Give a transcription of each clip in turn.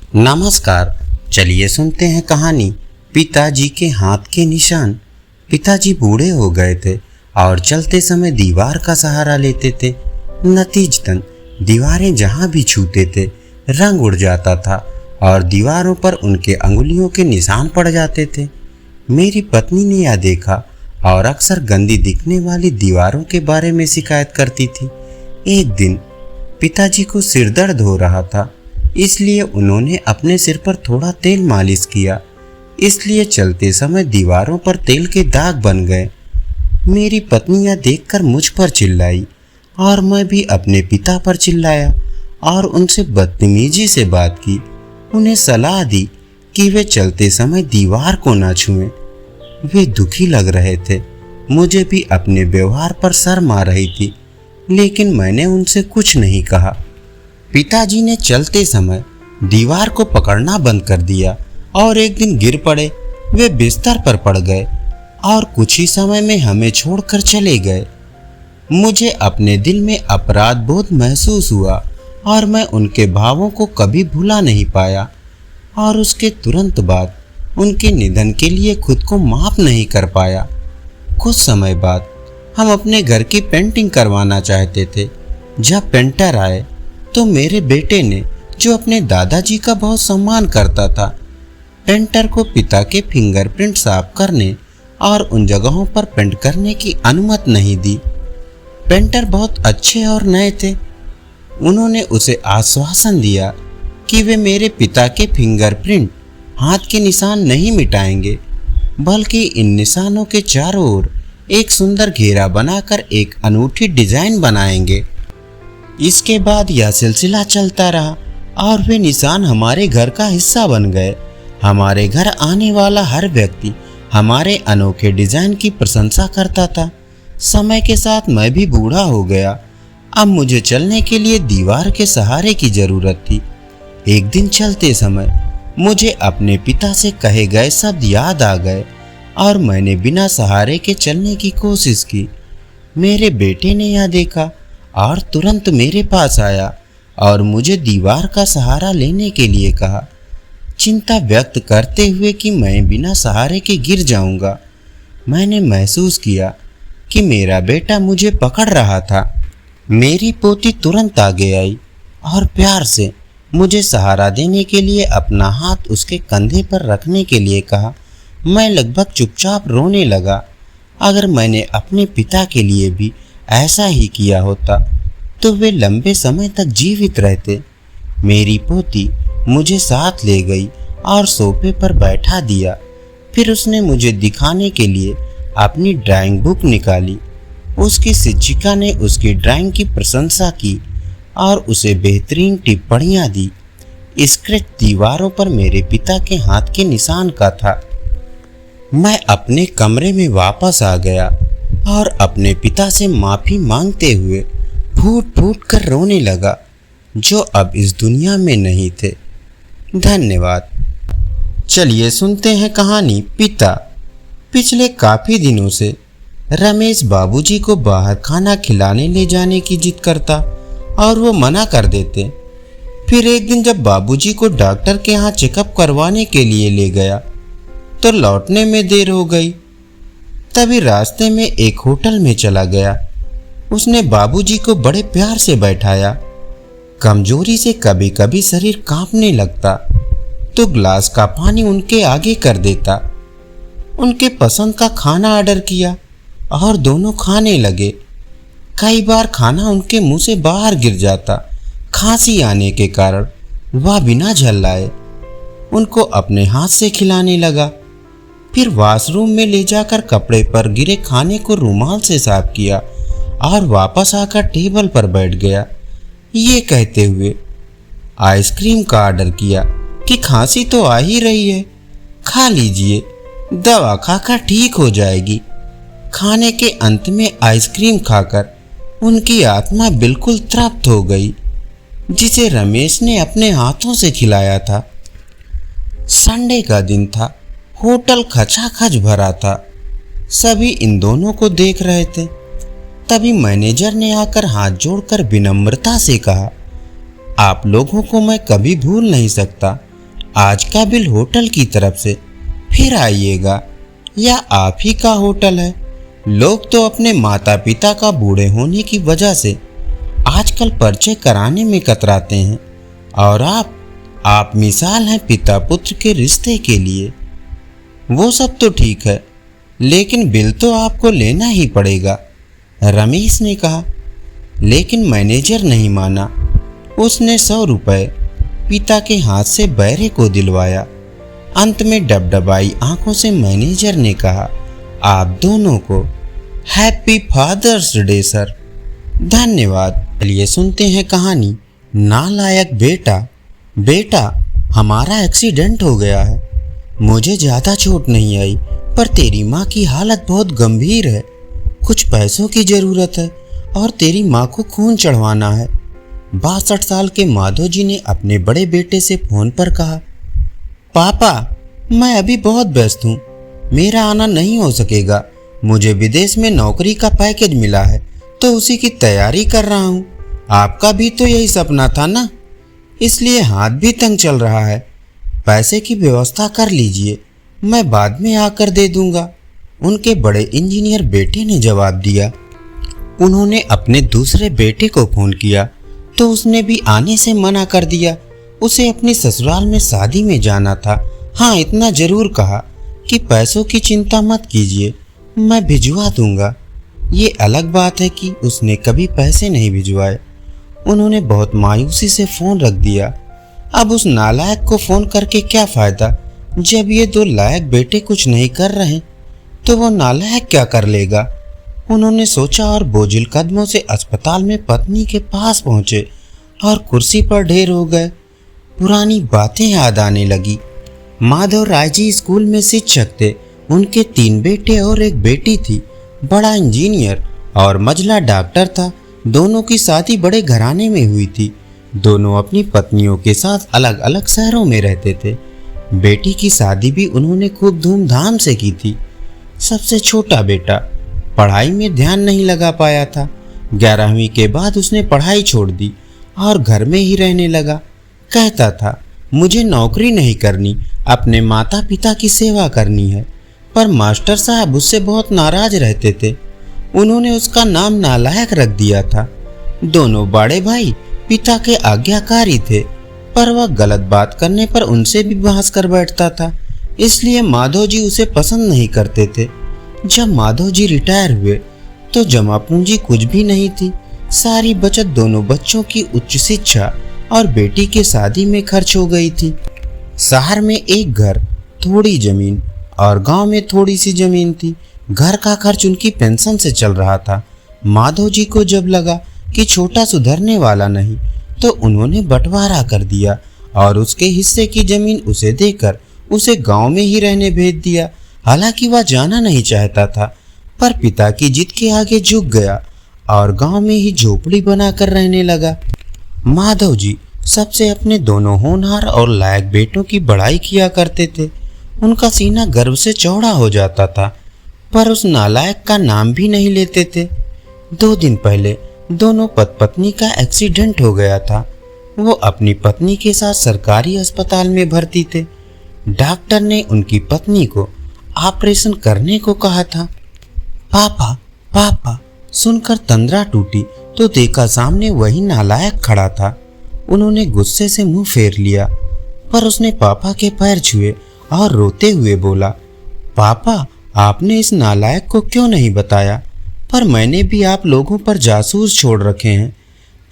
नमस्कार। चलिए सुनते हैं कहानी पिताजी के हाथ के निशान। पिताजी बूढ़े हो गए थे और चलते समय दीवार का सहारा लेते थे। नतीजतन दीवारें जहां भी छूते थे रंग उड़ जाता था और दीवारों पर उनके अंगुलियों के निशान पड़ जाते थे। मेरी पत्नी ने यह देखा और अक्सर गंदी दिखने वाली दीवारों के बारे में शिकायत करती थी। एक दिन पिताजी को सिर दर्द हो रहा था, इसलिए उन्होंने अपने सिर पर थोड़ा तेल मालिश किया। इसलिए चलते समय दीवारों पर तेल के दाग बन गए। मेरी पत्नी यह देखकर मुझ पर चिल्लाई और मैं भी अपने पिता पर चिल्लाया और उनसे बदतमीजी से बात की। उन्हें सलाह दी कि वे चलते समय दीवार को ना छुएं। वे दुखी लग रहे थे। मुझे भी अपने व्यवहार पर शर्म आ रही थी, लेकिन मैंने उनसे कुछ नहीं कहा। पिताजी ने चलते समय दीवार को पकड़ना बंद कर दिया और एक दिन गिर पड़े। वे बिस्तर पर पड़ गए और कुछ ही समय में हमें छोड़कर चले गए। मुझे अपने दिल में अपराध बोध महसूस हुआ और मैं उनके भावों को कभी भुला नहीं पाया और उसके तुरंत बाद उनके निधन के लिए खुद को माफ नहीं कर पाया। कुछ समय बाद हम अपने घर की पेंटिंग करवाना चाहते थे। जब पेंटर आए तो मेरे बेटे ने, जो अपने दादाजी का बहुत सम्मान करता था, पेंटर को पिता के फिंगरप्रिंट साफ करने और उन जगहों पर पेंट करने की अनुमति नहीं दी। पेंटर बहुत अच्छे और नए थे। उन्होंने उसे आश्वासन दिया कि वे मेरे पिता के फिंगरप्रिंट, हाथ के निशान नहीं मिटाएंगे, बल्कि इन निशानों के चारों ओर एक सुंदर घेरा बनाकर एक अनूठी डिजाइन बनाएंगे। इसके बाद यह सिलसिला चलता रहा और वे निशान हमारे घर का हिस्सा बन गए। हमारे घर आने वाला हर व्यक्ति हमारे अनोखे डिजाइन की प्रशंसा करता था। समय के साथ मैं भी बूढ़ा हो गया। अब मुझे चलने के लिए दीवार के सहारे की जरूरत थी। एक दिन चलते समय मुझे अपने पिता से कहे गए शब्द याद आ गए और मैंने बिना सहारे के चलने की कोशिश की। मेरे बेटे ने यह देखा और तुरंत मेरे पास आया और मुझे दीवार का सहारा लेने के लिए कहा, चिंता व्यक्त करते हुए कि मैं बिना सहारे के गिर जाऊंगा। मैंने महसूस किया कि मेरा बेटा मुझे पकड़ रहा था। मेरी पोती तुरंत आगे आई और प्यार से मुझे सहारा देने के लिए अपना हाथ उसके कंधे पर रखने के लिए कहा। मैं लगभग चुपचाप रोने लगा। अगर मैंने अपने पिता के लिए भी ऐसा ही किया होता तो वे लंबे समय तक जीवित रहते। मेरी पोती मुझे साथ ले गई और सोफे पर बैठा दिया। फिर उसने मुझे दिखाने के लिए अपनी ड्राइंग बुक निकाली। उसकी शिक्षिका ने उसकी ड्राइंग की प्रशंसा की और उसे बेहतरीन टिप्पणियां दी। स्केच दीवारों पर मेरे पिता के हाथ के निशान का था। मैं अपने कमरे में वापस आ गया और अपने पिता से माफी मांगते हुए फूट फूट कर रोने लगा, जो अब इस दुनिया में नहीं थे। धन्यवाद। चलिए सुनते हैं कहानी पिता। पिछले काफी दिनों से रमेश बाबूजी को बाहर खाना खिलाने ले जाने की जिद करता और वो मना कर देते। फिर एक दिन जब बाबूजी को डॉक्टर के यहाँ चेकअप करवाने के लिए ले गया तो लौटने में देर हो गई। तभी रास्ते में एक होटल में चला गया। उसने बाबूजी को बड़े प्यार से बैठाया। कमजोरी से कभी कभी शरीर कांपने लगता तो ग्लास का पानी उनके आगे कर देता। उनके पसंद का खाना ऑर्डर किया और दोनों खाने लगे। कई बार खाना उनके मुंह से बाहर गिर जाता। खांसी आने के कारण वह बिना झल्लाए उनको अपने हाथ से खिलाने लगा। फिर वॉशरूम में ले जाकर कपड़े पर गिरे खाने को रुमाल से साफ किया और वापस आकर टेबल पर बैठ गया, ये कहते हुए आइसक्रीम का ऑर्डर किया कि खांसी तो आ ही रही है, खा लीजिए, दवा खाकर ठीक हो जाएगी। खाने के अंत में आइसक्रीम खाकर उनकी आत्मा बिल्कुल तृप्त हो गई, जिसे रमेश ने अपने हाथों से खिलाया था। संडे का दिन था। होटल खचाखच भरा था। सभी इन दोनों को देख रहे थे। तभी मैनेजर ने आकर हाथ जोड़कर विनम्रता से कहा, आप लोगों को मैं कभी भूल नहीं सकता। आज का बिल होटल की तरफ से, फिर आइएगा, या आप ही का होटल है? लोग तो अपने माता पिता का बूढ़े होने की वजह से आजकल परिचय कराने में कतराते हैं, और आप मिसाल हैं पिता पुत्र के रिश्ते के लिए। वो सब तो ठीक है, लेकिन बिल तो आपको लेना ही पड़ेगा, रमेश ने कहा। लेकिन मैनेजर नहीं माना। उसने 100 रुपये पिता के हाथ से बैरे को दिलवाया। अंत में डबडबाई आंखों से मैनेजर ने कहा, आप दोनों को हैप्पी फादर्स डे सर। धन्यवाद। चलिए सुनते हैं कहानी नालायक बेटा। बेटा, हमारा एक्सीडेंट हो गया है। मुझे ज़्यादा चोट नहीं आई, पर तेरी माँ की हालत बहुत गंभीर है। कुछ पैसों की ज़रूरत है और तेरी माँ को खून चढ़वाना है। 62 साल के माधव जी ने अपने बड़े बेटे से फोन पर कहा, पापा, मैं अभी बहुत व्यस्त हूँ, मेरा आना नहीं हो सकेगा। मुझे विदेश में नौकरी का पैकेज मिला है, तो उसी की तैयारी कर रहा हूँ। आपका भी तो यही सपना था ना, इसलिए हाथ भी तंग चल रहा है। पैसे की व्यवस्था कर लीजिए, मैं बाद में आकर दे दूंगा। उनके बड़े इंजीनियर बेटे ने जवाब दिया। उन्होंने अपने दूसरे बेटे को फोन किया तो उसने भी आने से मना कर दिया। उसे अपनी ससुराल में शादी में जाना था। हाँ, इतना जरूर कहा कि पैसों की चिंता मत कीजिए, मैं भिजवा दूंगा। ये अलग बात है कि उसने कभी पैसे नहीं भिजवाए। उन्होंने बहुत मायूसी से फ़ोन रख दिया। अब उस नालायक को फ़ोन करके क्या फ़ायदा, जब ये 2 लायक बेटे कुछ नहीं कर रहे तो वो नालायक क्या कर लेगा। उन्होंने सोचा और बोझिल कदमों से अस्पताल में पत्नी के पास पहुँचे और कुर्सी पर ढेर हो गए। पुरानी बातें याद आने लगी। माधव राय जी स्कूल में शिक्षक थे। उनके 3 बेटे और 1 बेटी थी। बड़ा इंजीनियर और मझला डॉक्टर था। दोनों की शादी बड़े घराने में हुई थी। दोनों अपनी पत्नियों के साथ अलग अलग शहरों में रहते थे। बेटी की शादी भी उन्होंने खूब धूमधाम से की थी। सबसे छोटा बेटा पढ़ाई में ध्यान नहीं लगा पाया था। 11वीं के बाद उसने पढ़ाई छोड़ दी और घर में ही रहने लगा। कहता था, मुझे नौकरी नहीं करनी, अपने माता पिता की सेवा करनी है। पर मास्टर साहब उससे बहुत नाराज रहते थे। उन्होंने उसका नाम नालायक रख दिया था। दोनों बड़े भाई पिता के आज्ञाकारी थे, पर वह गलत बात करने पर उनसे भी बहस कर बैठता था। इसलिए माधव जी उसे पसंद नहीं करते थे। जब माधव जी रिटायर हुए तो जमा पूंजी कुछ भी नहीं थी। सारी बचत दोनों बच्चों की उच्च शिक्षा और बेटी के शादी में खर्च हो गई थी। शहर में एक घर, थोड़ी जमीन और गांव में थोड़ी सी जमीन थी। घर का खर्च उनकी पेंशन से चल रहा था। माधव जी को जब लगा कि छोटा सुधरने वाला नहीं, तो उन्होंने बंटवारा कर दिया और उसके हिस्से की जमीन उसे देकर उसे गांव में ही रहने भेज दिया। हालांकि वह जाना नहीं चाहता था, पर पिता की जिद के आगे झुक गया और गांव में ही झोपड़ी बनाकर रहने लगा। माधव जी सबसे अपने दोनों होनहार और लायक बेटों की बड़ाई किया करते थे। उनका सीना गर्व से चौड़ा हो जाता था, पर उस नालायक का नाम भी नहीं लेते थे। 2 दिन पहले दोनों पत्नी का एक्सीडेंट हो गया था। वो अपनी पत्नी के साथ सरकारी अस्पताल में भर्ती थे। डॉक्टर ने उनकी पत्नी को ऑपरेशन करने को कहा था। पापा पापा सुनकर तंद्रा टूटी तो देखा सामने वही नालायक खड़ा था। उन्होंने गुस्से से मुंह फेर लिया, पर उसने पापा के पैर छुए और रोते हुए बोला, पापा, आपने इस नालायक को क्यों नहीं बताया? पर मैंने भी आप लोगों पर जासूस छोड़ रखे हैं।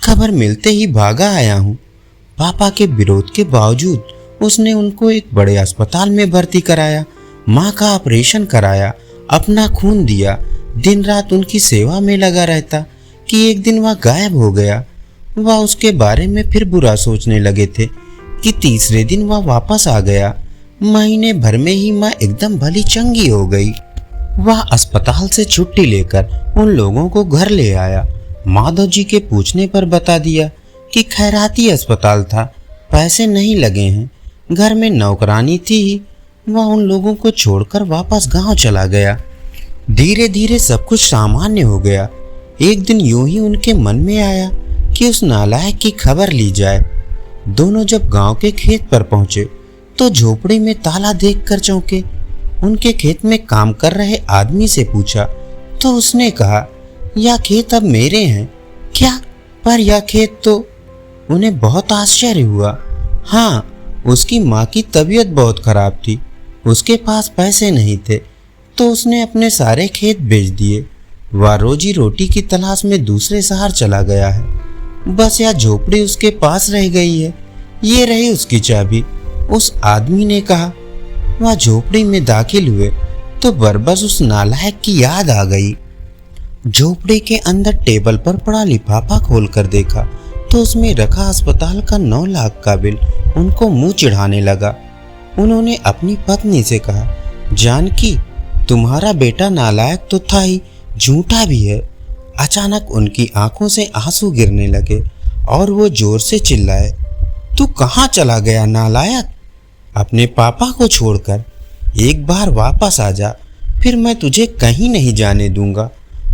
खबर मिलते ही भागा आया हूँ। पापा के विरोध के बावजूद उसने उनको एक बड़े अस्पताल में भर्ती कराया, माँ का ऑपरेशन कराया, अपना खून दिया। दिन रात उनकी सेवा में लगा रहता कि एक दिन वह गायब हो गया। वह उसके बारे में फिर बुरा सोचने लगे थे कि तीसरे दिन वह वापस आ गया। महीने भर में ही माँ एकदम भली चंगी हो गई। वह अस्पताल से छुट्टी लेकर उन लोगों को घर ले आया। माधव जी के पूछने पर बता दिया कि खैराती अस्पताल था, पैसे नहीं लगे हैं, घर में नौकरानी थी ही। वह उन लोगों को छोड़कर वापस गांव चला गया। धीरे धीरे सब कुछ सामान्य हो गया। एक दिन यूं ही उनके मन में आया कि उस नालायक की खबर ली जाए। दोनों जब गांव के खेत पर पहुंचे तो झोपड़ी में ताला देखकर चौंके। उनके खेत में काम कर रहे आदमी से पूछा तो उसने कहा, यह खेत अब मेरे हैं क्या? पर यह खेत तो। उन्हें बहुत आश्चर्य हुआ। हाँ, उसकी माँ की तबीयत बहुत खराब थी, उसके पास पैसे नहीं थे, तो उसने अपने सारे खेत बेच दिए। वह रोजी रोटी की तलाश में दूसरे शहर चला गया है। बस यह झोपड़ी उसके पास रह गई है। ये रही उसकी चाबी, उस आदमी ने कहा। वह झोपड़ी में दाखिल हुए तो बरबस उस नालायक की याद आ गई। झोपड़ी के अंदर टेबल पर पड़ा लिफाफा खोलकर देखा तो उसमें रखा अस्पताल का 9 लाख का बिल उनको मुंह चिढ़ाने लगा। उन्होंने अपनी पत्नी से कहा, जानकी, तुम्हारा बेटा नालायक तो था ही, झूठा भी है। अचानक उनकी आंखों से आंसू गिरने लगे और वो जोर से चिल्लाए, तू कहाँ चला गया नालायक? अपने पापा को छोड़कर एक बार वापस आ जा, फिर मैं तुझे कहीं नहीं जाने दूंगा।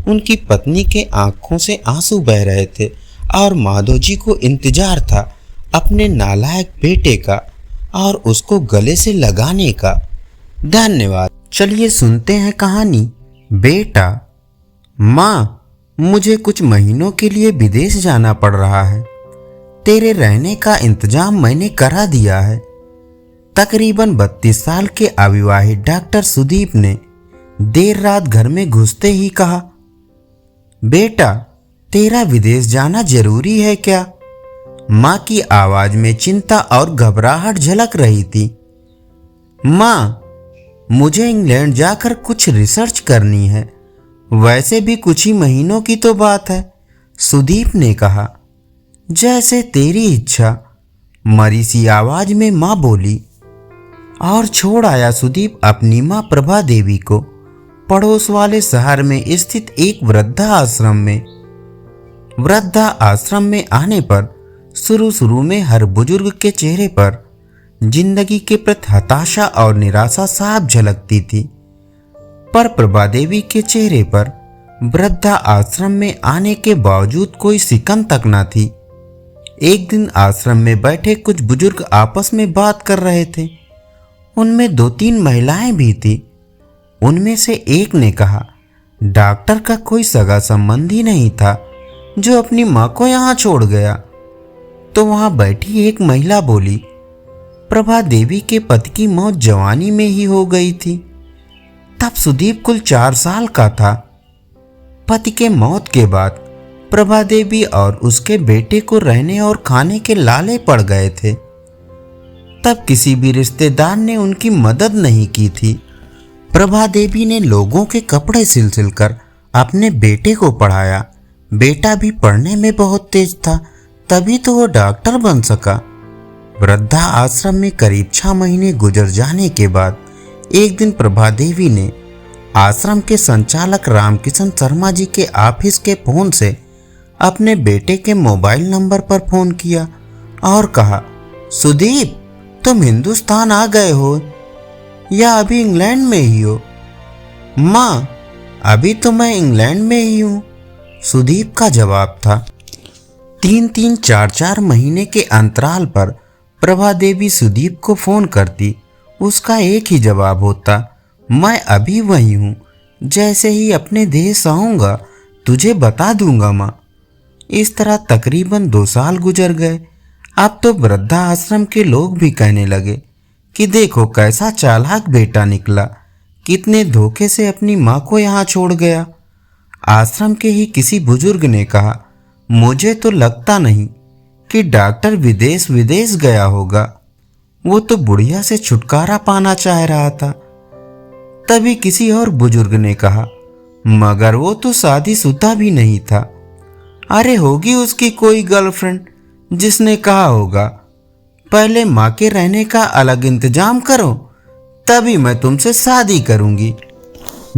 उनकी पत्नी के आंखों से आंसू बह रहे थे और माधो जी को इंतजार था अपने नालायक बेटे का और उसको गले से लगाने का। धन्यवाद। चलिए सुनते हैं कहानी बेटा। माँ, मुझे कुछ महीनों के लिए विदेश जाना पड़ रहा है। तेरे रहने का इंतजाम मैंने करा दिया है। तकरीबन 32 साल के अविवाहित डॉक्टर सुदीप ने देर रात घर में घुसते ही कहा, बेटा, तेरा विदेश जाना जरूरी है क्या? माँ की आवाज में चिंता और घबराहट झलक रही थी। माँ, मुझे इंग्लैंड जाकर कुछ रिसर्च करनी है। वैसे भी कुछ ही महीनों की तो बात है, सुदीप ने कहा। जैसे तेरी इच्छा, मरी सी आवाज में माँ बोली। और छोड़ आया सुदीप अपनी माँ प्रभा देवी को पड़ोस वाले शहर में स्थित एक वृद्धा आश्रम में। वृद्धा आश्रम में आने पर शुरू में हर बुजुर्ग के चेहरे पर जिंदगी के प्रति हताशा और निराशा साफ झलकती थी, पर प्रभा देवी के चेहरे पर वृद्धा आश्रम में आने के बावजूद कोई सिकन तक न थी। एक दिन आश्रम में बैठे कुछ बुजुर्ग आपस में बात कर रहे थे। उनमें 2-3 महिलाएं भी थी। उनमें से एक ने कहा, डॉक्टर का कोई सगा संबंधी नहीं था जो अपनी माँ को यहाँ छोड़ गया। तो वहां बैठी एक महिला बोली, प्रभा देवी के पति की मौत जवानी में ही हो गई थी। तब सुदीप कुल 4 साल का था। पति के मौत के बाद प्रभा देवी और उसके बेटे को रहने और खाने के लाले पड़ गए थे। तब किसी भी रिश्तेदार ने उनकी मदद नहीं की थी। प्रभा देवी ने लोगों के कपड़े सिल कर अपने बेटे को पढ़ाया। बेटा भी पढ़ने में बहुत तेज था, तभी तो वो डॉक्टर बन सका। वृद्धा आश्रम में करीब 6 महीने गुजर जाने के बाद एक दिन प्रभा देवी ने आश्रम के संचालक रामकिशन शर्मा जी के ऑफिस के फोन से अपने बेटे के मोबाइल नंबर पर फोन किया और कहा, सुदीप, तुम हिंदुस्तान आ गए हो या अभी इंग्लैंड में ही हो? माँ, अभी तो मैं इंग्लैंड में ही हूँ, सुदीप का जवाब था। 3-3, 4-4 महीने के अंतराल पर प्रभा देवी सुदीप को फोन करती। उसका एक ही जवाब होता, मैं अभी वही हूँ, जैसे ही अपने देश आऊँगा तुझे बता दूंगा माँ। इस तरह तकरीबन 2 साल गुजर गए। अब तो वृद्धा आश्रम के लोग भी कहने लगे कि देखो कैसा चालाक बेटा निकला, कितने धोखे से अपनी माँ को यहाँ छोड़ गया। आश्रम के ही किसी बुजुर्ग ने कहा, मुझे तो लगता नहीं कि डॉक्टर विदेश गया होगा, वो तो बुढ़िया से छुटकारा पाना चाह रहा था। तभी किसी और बुजुर्ग ने कहा, मगर वो तो शादीशुदा भी नहीं था। अरे होगी उसकी कोई गर्लफ्रेंड जिसने कहा होगा, पहले माँ के रहने का अलग इंतजाम करो, तभी मैं तुमसे शादी करूंगी।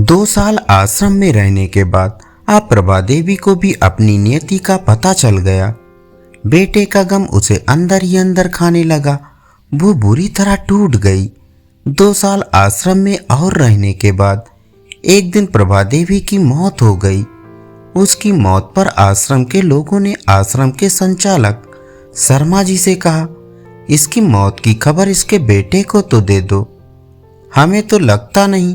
2 साल आश्रम में रहने के बाद अब प्रभा देवी को भी अपनी नियति का पता चल गया। बेटे का गम उसे अंदर ही अंदर खाने लगा। वो बुरी तरह टूट गई। 2 साल आश्रम में और रहने के बाद एक दिन प्रभा देवी की मौत हो गई। उसकी मौत पर आश्रम के लोगों ने आश्रम के संचालक शर्मा जी से कहा इसकी मौत की खबर इसके बेटे को तो दे दो। हमें तो लगता नहीं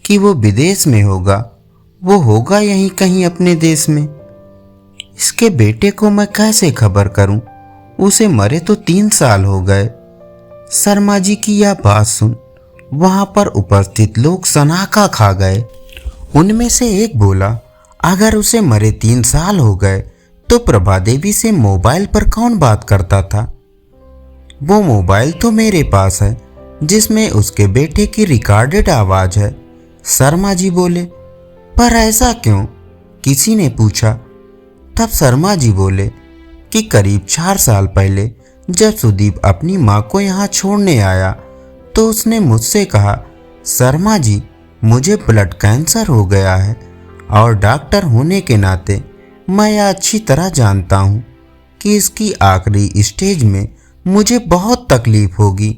कि वो विदेश में होगा, वो होगा यहीं कहीं अपने देश में। इसके बेटे को मैं कैसे खबर करूं? उसे मरे तो 3 साल हो गए। शर्मा जी की यह बात सुन वहां पर उपस्थित लोग सनाका खा गए। उनमें से एक बोला, अगर उसे मरे 3 साल हो गए तो प्रभा देवी से मोबाइल पर कौन बात करता था? वो मोबाइल तो मेरे पास है जिसमें उसके बेटे की रिकॉर्डेड आवाज है। शर्मा जी बोले, पर ऐसा क्यों? किसी ने पूछा। तब शर्मा जी बोले कि करीब 4 साल पहले जब सुदीप अपनी माँ को यहाँ छोड़ने आया तो उसने मुझसे कहा, शर्मा जी मुझे ब्लड कैंसर हो गया है और डॉक्टर होने के नाते मैं यह अच्छी तरह जानता हूँ कि इसकी आखिरी स्टेज में मुझे बहुत तकलीफ होगी।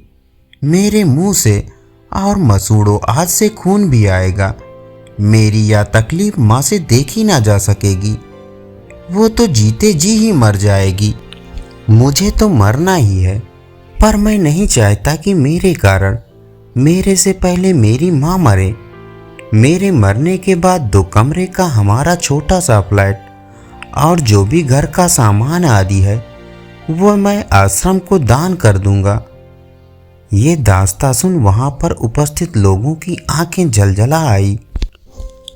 मेरे मुंह से और मसूड़ों हाथ से खून भी आएगा। मेरी यह तकलीफ माँ से देखी ना जा सकेगी। वो तो जीते जी ही मर जाएगी। मुझे तो मरना ही है, पर मैं नहीं चाहता कि मेरे कारण मेरे से पहले मेरी माँ मरे। मेरे मरने के बाद 2 कमरे का हमारा छोटा सा फ्लैट और जो भी घर का सामान आदि है वो मैं आश्रम को दान कर दूंगा। ये दास्तां सुन वहां पर उपस्थित लोगों की आंखें जलजला आई।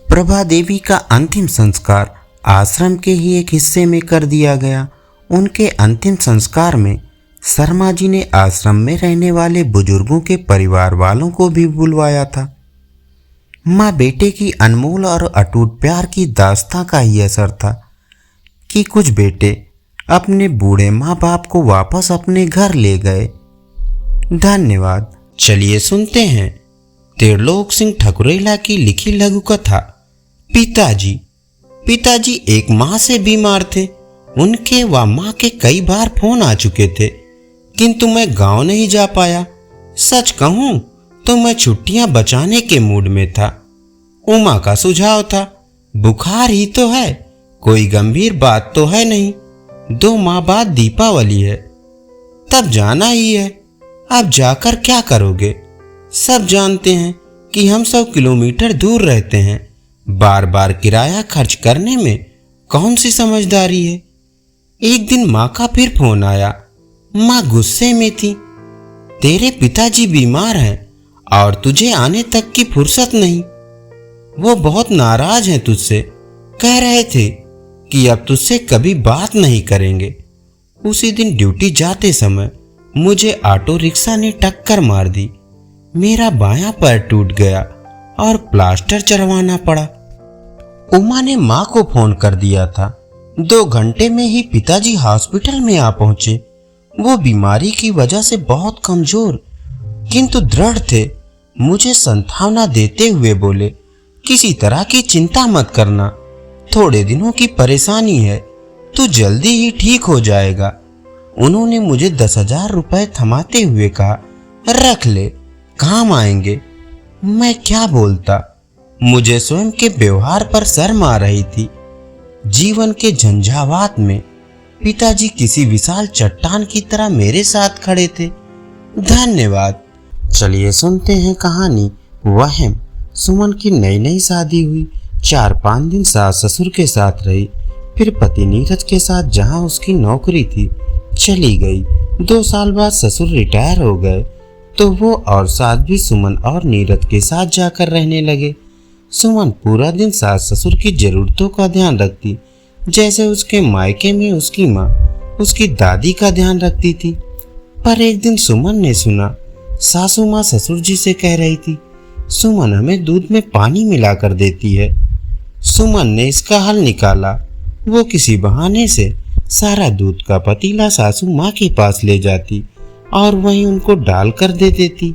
प्रभा देवी का अंतिम संस्कार आश्रम के ही एक हिस्से में कर दिया गया। उनके अंतिम संस्कार में शर्मा जी ने आश्रम में रहने वाले बुजुर्गों के परिवार वालों को भी बुलवाया था। माँ बेटे की अनमोल और अटूट प्यार की दास्तां का ही असर था कि कुछ बेटे अपने बूढ़े माँ बाप को वापस अपने घर ले गए। धन्यवाद। चलिए सुनते हैं त्रिलोक सिंह ठकुरेला की लिखी लघु कथा पिताजी। पिताजी एक माह से बीमार थे। उनके व माँ के कई बार फोन आ चुके थे, किंतु मैं गांव नहीं जा पाया। सच कहूं तो मैं छुट्टियां बचाने के मूड में था। उमा का सुझाव था, बुखार ही तो है, कोई गंभीर बात तो है नहीं, 2 माह बाद दीपावली है, तब जाना ही है। अब जाकर क्या करोगे? सब जानते हैं कि हम 100 किलोमीटर दूर रहते हैं। बार बार किराया खर्च करने में कौन सी समझदारी है। एक दिन माँ का फिर फोन आया। माँ गुस्से में थी। तेरे पिताजी बीमार हैं और तुझे आने तक की फुर्सत नहीं। वो बहुत नाराज हैं तुझसे, कह रहे थे कि अब तुझसे कभी बात नहीं करेंगे। उसी दिन ड्यूटी जाते समय मुझे ऑटो रिक्शा ने टक्कर मार दी। मेरा बायां पैर टूट गया और प्लास्टर चढ़वाना पड़ा। उमा ने माँ को फोन कर दिया था। 2 घंटे में ही पिताजी हॉस्पिटल में आ पहुंचे। वो बीमारी की वजह से बहुत कमजोर किंतु दृढ़ थे। मुझे सांत्वना देते हुए बोले, किसी तरह की चिंता मत करना, थोड़े दिनों की परेशानी है, तू जल्दी ही ठीक हो जाएगा। उन्होंने मुझे 10,000 रुपए थमाते हुए कहा, रख ले, काम आएंगे। मैं क्या बोलता? मुझे स्वयं के व्यवहार पर शर्म आ रही थी। जीवन के झंझावात में पिताजी किसी विशाल चट्टान की तरह मेरे साथ खड़े थे। धन्यवाद। चलिए सुनते हैं कहानी वहम। सुमन की नई नई शादी हुई। 4-5 दिन सास ससुर के साथ रही, फिर पति नीरज के साथ जहां उसकी नौकरी थी चली गई। 2 साल बाद ससुर रिटायर हो गए तो वो और सास भी सुमन और नीरज के साथ जाकर रहने लगे। सुमन पूरा दिन सास ससुर की जरूरतों का ध्यान रखती, जैसे उसके मायके में उसकी माँ उसकी दादी का ध्यान रखती थी। पर एक दिन सुमन ने सुना सासू माँ ससुर जी से कह रही थी, सुमन हमें दूध में पानी मिलाकर देती है। सुमन ने इसका हल निकाला। वो किसी बहाने से सारा दूध का पतीला सासू माँ के पास ले जाती और वहीं उनको डाल कर दे देती।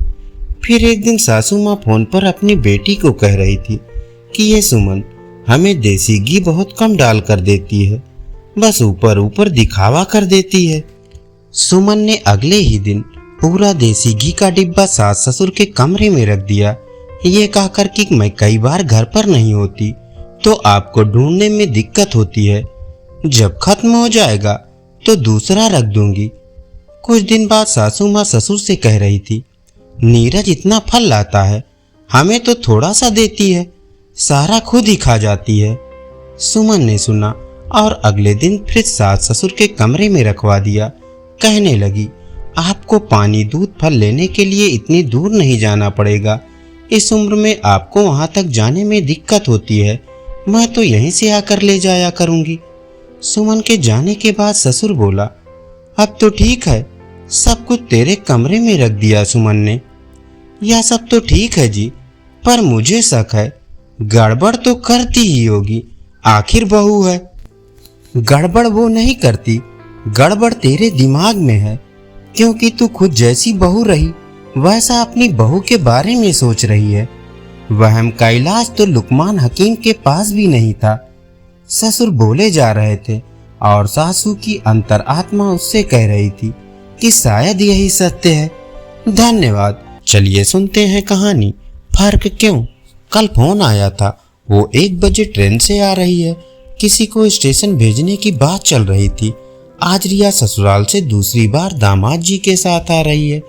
फिर एक दिन सासू माँ फोन पर अपनी बेटी को कह रही थी कि ये सुमन हमें देसी घी बहुत कम डाल कर देती है, बस ऊपर ऊपर दिखावा कर देती है। सुमन ने अगले ही दिन पूरा देसी घी का डिब्बा सास ससुर के कमरे में रख दिया, ये कहकर कि मैं कई बार घर पर नहीं होती तो आपको ढूंढने में दिक्कत होती है, जब खत्म हो जाएगा तो दूसरा रख दूंगी। कुछ दिन बाद सासू माँ ससुर से कह रही थी, नीरज इतना फल लाता है, हमें तो थोड़ा सा देती है, सारा खुद ही खा जाती है। सुमन ने सुना और अगले दिन फिर सास ससुर के कमरे में रखवा दिया। कहने लगी, आपको पानी दूध फल लेने के लिए इतनी दूर नहीं जाना पड़ेगा। इस उम्र में आपको वहाँ तक जाने में दिक्कत होती है, मैं तो यहीं से आकर ले जाया करूँगी। सुमन के जाने के बाद ससुर बोला, अब तो ठीक है, सब कुछ तेरे कमरे में रख दिया सुमन ने। यह सब तो ठीक है जी, पर मुझे शक है, गड़बड़ तो करती ही होगी, आखिर बहू है। गड़बड़ वो नहीं करती, गड़बड़ तेरे दिमाग में है, क्योंकि तू खुद जैसी बहू रही वैसा अपनी बहू के बारे में सोच रही है। वहम का इलाज तो लुकमान हकीम के पास भी नहीं था। ससुर बोले जा रहे थे और सासू की अंतरात्मा उससे कह रही थी कि शायद यही सत्य है। धन्यवाद। चलिए सुनते हैं कहानी फर्क क्यों। कल फोन आया था, वो 1 बजे ट्रेन से आ रही है, किसी को स्टेशन भेजने की बात चल रही थी। आज रिया ससुराल से दूसरी बार दामाद जी के साथ आ रही है।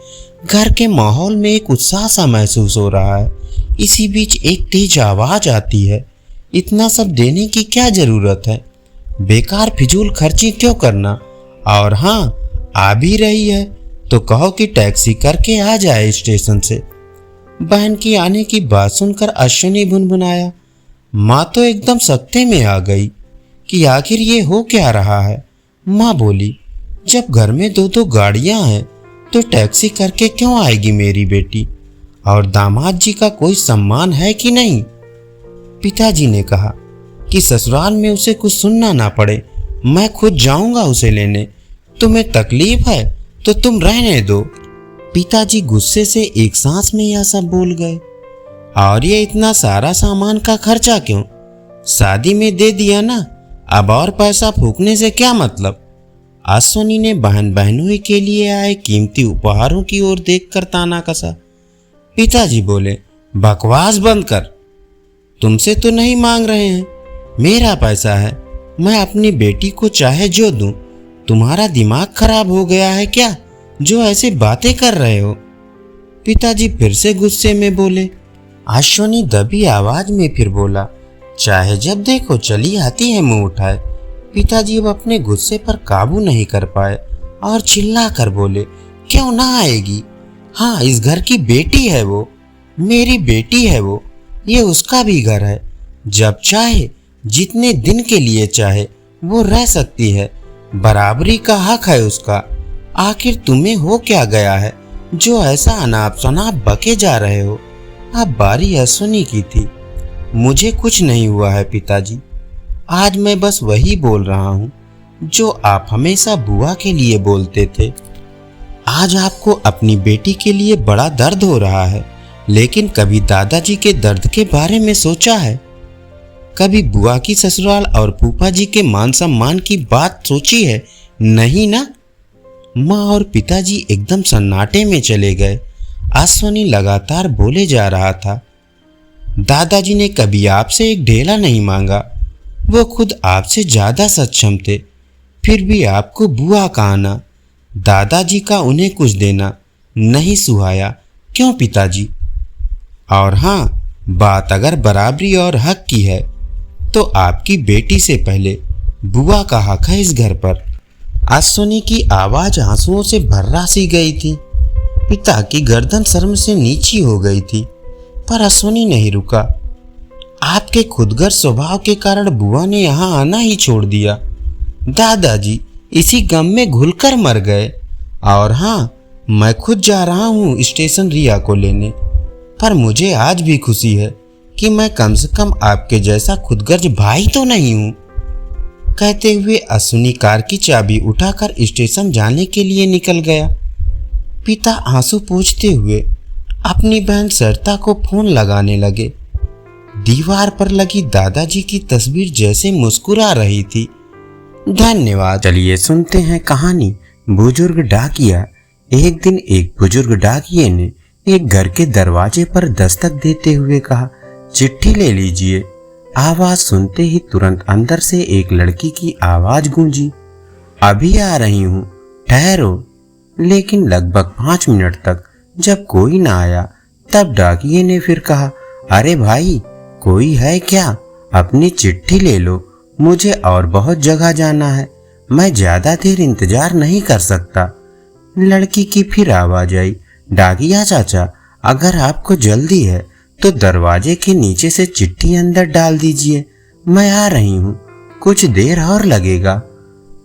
घर के माहौल में एक उत्साह सा महसूस हो रहा है। इसी बीच एक तेज आवाज आती है, इतना सब देने की क्या जरूरत है, बेकार फिजूल खर्ची क्यों करना, और हाँ आ भी रही है तो कहो कि टैक्सी करके आ जाए स्टेशन से। बहन की आने की बात सुनकर अश्विनी भुनभुनाया। माँ तो एकदम सत्ते में आ गई कि आखिर ये हो क्या रहा है। माँ बोली, जब घर में 2-2 गाड़ियां हैं तो टैक्सी करके क्यों आएगी मेरी बेटी, और दामाद जी का कोई सम्मान है कि नहीं। पिताजी ने कहा कि ससुराल में उसे कुछ सुनना ना पड़े, मैं खुद जाऊंगा उसे लेने, तुम्हें तकलीफ है तो तुम रहने दो। पिताजी गुस्से से एक सांस में यह सब बोल गए। और ये इतना सारा सामान का खर्चा क्यों, शादी में दे दिया ना, अब और पैसा फूकने से क्या मतलब। अश्विनी ने बहन बहनोई के लिए आए कीमती उपहारों की ओर देखकर ताना कसा। पिताजी बोले, बकवास बंद कर, तुमसे तो नहीं मांग रहे हैं, मेरा पैसा है, मैं अपनी बेटी को चाहे जो दूं। तुम्हारा दिमाग खराब हो गया है क्या जो ऐसे बातें कर रहे हो। पिताजी फिर से गुस्से में बोले। अश्विनी दबी आवाज में फिर बोला, चाहे जब देखो चली आती है मुंह उठाए। पिताजी अब अपने गुस्से पर काबू नहीं कर पाए और चिल्ला कर बोले, क्यों ना आएगी, हाँ इस घर की बेटी है वो, मेरी बेटी है वो, ये उसका भी घर है, जब चाहे जितने दिन के लिए चाहे वो रह सकती है, बराबरी का हक है उसका। आखिर तुम्हें हो क्या गया है जो ऐसा अनाप शनाप बके जा रहे हो। अब बारी अश्विनी की थी। मुझे कुछ नहीं हुआ है पिताजी, आज मैं बस वही बोल रहा हूँ जो आप हमेशा बुआ के लिए बोलते थे। आज आपको अपनी बेटी के लिए बड़ा दर्द हो रहा है, लेकिन कभी दादाजी के दर्द के बारे में सोचा है? कभी बुआ की ससुराल और फूफा जी के मान सम्मान की बात सोची है? नहीं ना। माँ और पिताजी एकदम सन्नाटे में चले गए। अश्विनी लगातार बोले जा रहा था, दादाजी ने कभी आपसे एक ढेला नहीं मांगा, वो खुद आपसे ज्यादा सक्षम थे, फिर भी आपको बुआ का आना, दादाजी का उन्हें कुछ देना नहीं सुहाया, क्यों पिताजी? और हाँ, बात अगर बराबरी और हक की है तो आपकी बेटी से पहले बुआ का हक है इस घर पर। अश्विनी की आवाज आंसुओं से भर्रा सी गई थी। पिता की गर्दन शर्म से नीची हो गई थी, पर अश्विनी नहीं रुका। आपके खुदगर स्वभाव के कारण बुआ ने यहाँ आना ही छोड़ दिया। दादाजी इसी गम में घुलकर मर गए। और हाँ, मैं खुद जा रहा हूँ स्टेशन रिया को लेने, पर मुझे आज भी खुशी है कि मैं कम से कम आपके जैसा खुदगर्ज भाई तो नहीं हूँ। कहते हुए अश्विनी कार की चाबी उठाकर स्टेशन जाने के लिए निकल गया। पिता आंसू पोंछते हुए अपनी बहन सरिता को फोन लगाने लगे। दीवार पर लगी दादाजी की तस्वीर जैसे मुस्कुरा रही थी। धन्यवाद। चलिए सुनते हैं कहानी बुजुर्ग डाकिया। एक दिन एक बुजुर्ग डाकिये ने एक घर के दरवाजे पर दस्तक देते हुए कहा, चिट्ठी ले लीजिए। आवाज सुनते ही तुरंत अंदर से एक लड़की की आवाज गूंजी, अभी आ रही हूँ, ठहरो। लेकिन लगभग 5 मिनट तक जब कोई ना आया तब डाकिये ने फिर कहा, अरे भाई कोई है क्या? अपनी चिट्ठी ले लो, मुझे और बहुत जगह जाना है, मैं ज्यादा देर इंतजार नहीं कर सकता। लड़की की फिर आवाज आई, डाकिया चाचा, अगर आपको जल्दी है तो दरवाजे के नीचे से चिट्ठी अंदर डाल दीजिए, मैं आ रही हूँ, कुछ देर और लगेगा।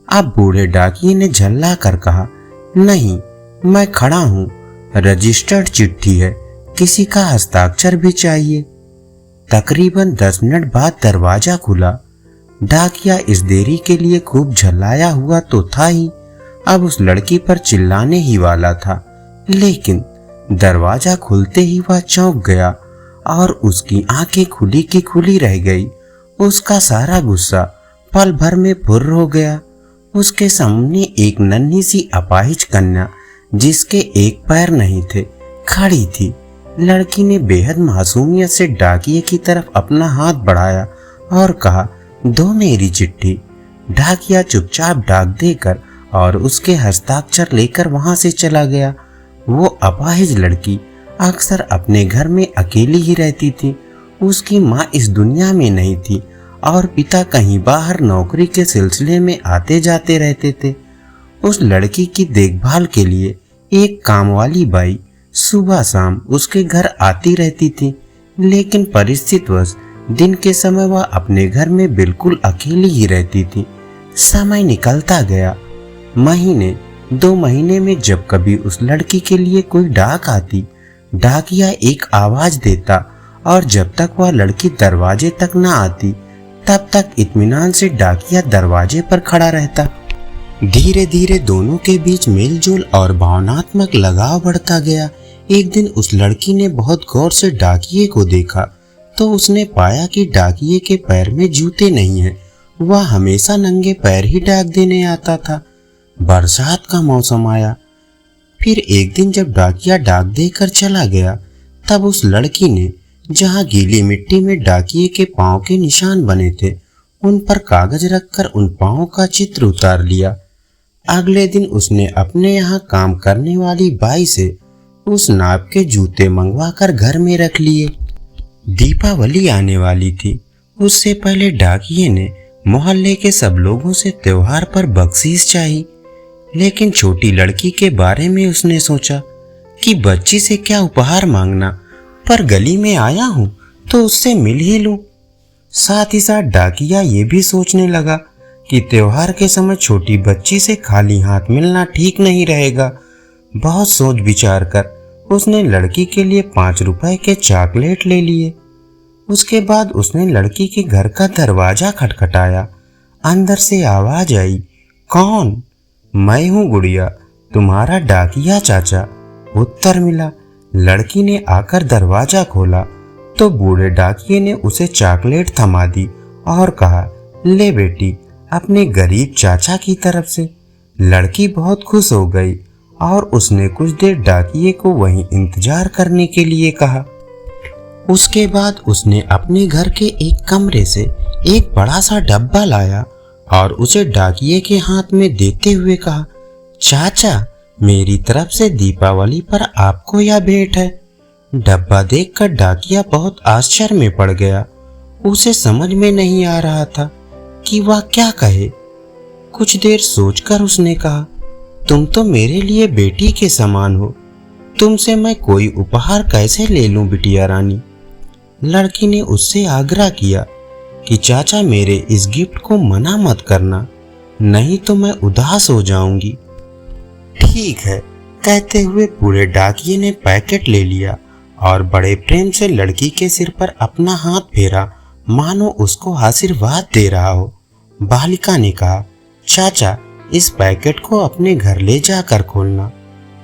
अब बूढ़े डाकिये ने झल्ला कर कहा, नहीं, मैं खड़ा हूँ, रजिस्टर्ड चिट्ठी है, किसी का हस्ताक्षर भी चाहिए। तकरीबन 10 मिनट बाद दरवाजा खुला। डाकिया इस देरी के लिए खूब झल्लाया हुआ तो था ही, अब उस लड़की पर चिल्लाने ही वाला था, लेकिन दरवाजा खुलते ही वह चौंक गया और उसकी आंखें खुली की खुली रह गई। उसका सारा गुस्सा पल भर में फुर्र हो गया। उसके सामने एक नन्ही सी अपाहिज कन्या, जिसके एक पैर नहीं थे, खड़ी थी। लड़की ने बेहद मासूमियत से डाकिये की तरफ अपना हाथ बढ़ाया और कहा, दो मेरी चिट्ठी। डाकिया चुपचाप डाक देकर और उसके हस्ताक्षर लेकर वहां से चला गया। वो अपाहिज लड़की अक्सर अपने घर में अकेली ही रहती थी। उसकी माँ इस दुनिया में नहीं थी और पिता कहीं बाहर नौकरी के सिलसिले में आते जाते रहते थे। उस लड़की की देखभाल के लिए एक कामवाली बाई सुबह शाम उसके घर आती रहती थी, लेकिन परिस्थितिवश दिन के समय वह अपने घर में बिल्कुल अकेली ही रहती थी। समय निकलता गया। महीने 2 महीने में जब कभी उस लड़की के लिए कोई डाक आती, डाकिया एक आवाज देता और जब तक वह लड़की दरवाजे तक न आती तब तक इत्मीनान से डाकिया दरवाजे पर खड़ा रहता। धीरे धीरे दोनों के बीच मेलजोल और भावनात्मक लगाव बढ़ता गया। एक दिन उस लड़की ने बहुत गौर से डाकिये को देखा तो उसने पाया कि डाकिये के पैर में जूते नहीं हैं। वह हमेशा नंगे पैर ही डाक देने आता था। बरसात का मौसम आया। फिर एक दिन जब डाकिया डाक देकर चला गया तब उस लड़की ने जहां गीली मिट्टी में डाकिये के पांव के निशान बने थे, उन पर कागज रखकर उन पांवों का चित्र उतार लिया। अगले दिन उसने अपने यहाँ काम करने वाली बाई से उस नाप के जूते मंगवाकर घर में रख लिए। दीपावली आने वाली थी। उससे पहले डाकिये ने मोहल्ले के सब लोगों से त्योहार पर बख्शीश चाही, लेकिन छोटी लड़की के बारे में उसने सोचा कि बच्ची से क्या उपहार मांगना, पर गली में आया हूं तो उससे मिल ही लूं। साथ ही साथ डाकिया ये भी सोचने लगा कि त्योहार के समय छोटी बच्ची से खाली हाथ मिलना ठीक नहीं रहेगा। बहुत सोच विचार कर उसने लड़की के लिए 5 रुपए के चॉकलेट ले लिए। उसके बाद उसने लड़की के घर का दरवाजा खटखटाया। अंदर से आवाज आई, कौन? मैं हूँ गुड़िया, तुम्हारा डाकिया चाचा। उत्तर मिला। लड़की ने आकर दरवाजा खोला तो बूढ़े डाकिये ने उसे चॉकलेट थमा दी और कहा, ले बेटी, अपने गरीब चाचा की तरफ से। लड़की बहुत खुश हो गई और उसने कुछ देर डाकिये को वहीं इंतजार करने के लिए कहा। उसके बाद उसने अपने घर के एक कमरे से एक बड़ा सा डब्बा लाया और उसे डाकिये के हाथ में देते हुए कहा, चाचा, मेरी तरफ से दीपावली पर आपको यह भेंट है। डब्बा देखकर डाकिया बहुत आश्चर्य में पड़ गया। उसे समझ में नहीं आ रहा था कि वह क्या कहे। कुछ देर सोचकर उसने कहा, तुम तो मेरे लिए बेटी के समान हो, तुमसे मैं कोई उपहार कैसे ले लूं बिटिया रानी। लड़की ने उससे आग्रह किया कि चाचा, मेरे इस गिफ्ट को मना मत करना, नहीं तो मैं उदास हो जाऊंगी। ठीक है, कहते हुए बूढ़े डाकिये ने पैकेट ले लिया और बड़े प्रेम से लड़की के सिर पर अपना हाथ फेरा, मानो उसको आशीर्वाद दे रहा हो। बालिका ने कहा, चाचा, इस पैकेट को अपने घर ले जाकर खोलना।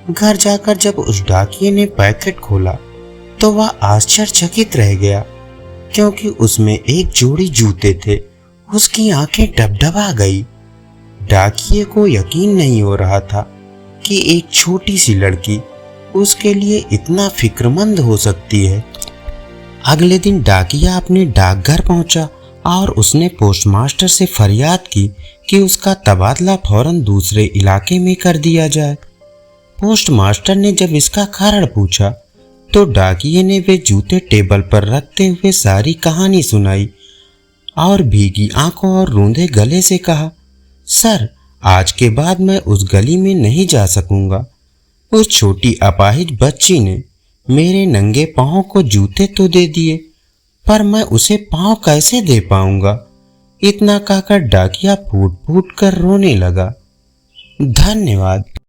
घर जाकर जब उस डाकिये ने पैकेट खोला तो वह आश्चर्यचकित रह गया, क्योंकि उसमें एक जोड़ी जूते थे। उसकी आंखें डबडबा गई। डाकिये को यकीन नहीं हो रहा था कि एक छोटी सी लड़की उसके लिए इतना फिक्रमंद हो सकती है। अगले दिन डाकिया अपने डाकघर पहुंचा और उसने पोस्टमास्टर से फरियाद की कि उसका तबादला फौरन दूसरे इलाके में कर दिया जाए। पोस्टमास्टर ने जब इसका कारण पूछा तो डाकिये ने वे जूते टेबल पर रखते हुए सारी कहानी सुनाई और भीगी आंखों और रूंधे गले से कहा, सर, आज के बाद मैं उस गली में नहीं जा सकूंगा। उस छोटी अपाहिज बच्ची ने मेरे नंगे पांव को जूते तो दे दिए, पर मैं उसे पांव कैसे दे पाऊंगा। इतना कहकर डाकिया फूट फूट कर रोने लगा। धन्यवाद।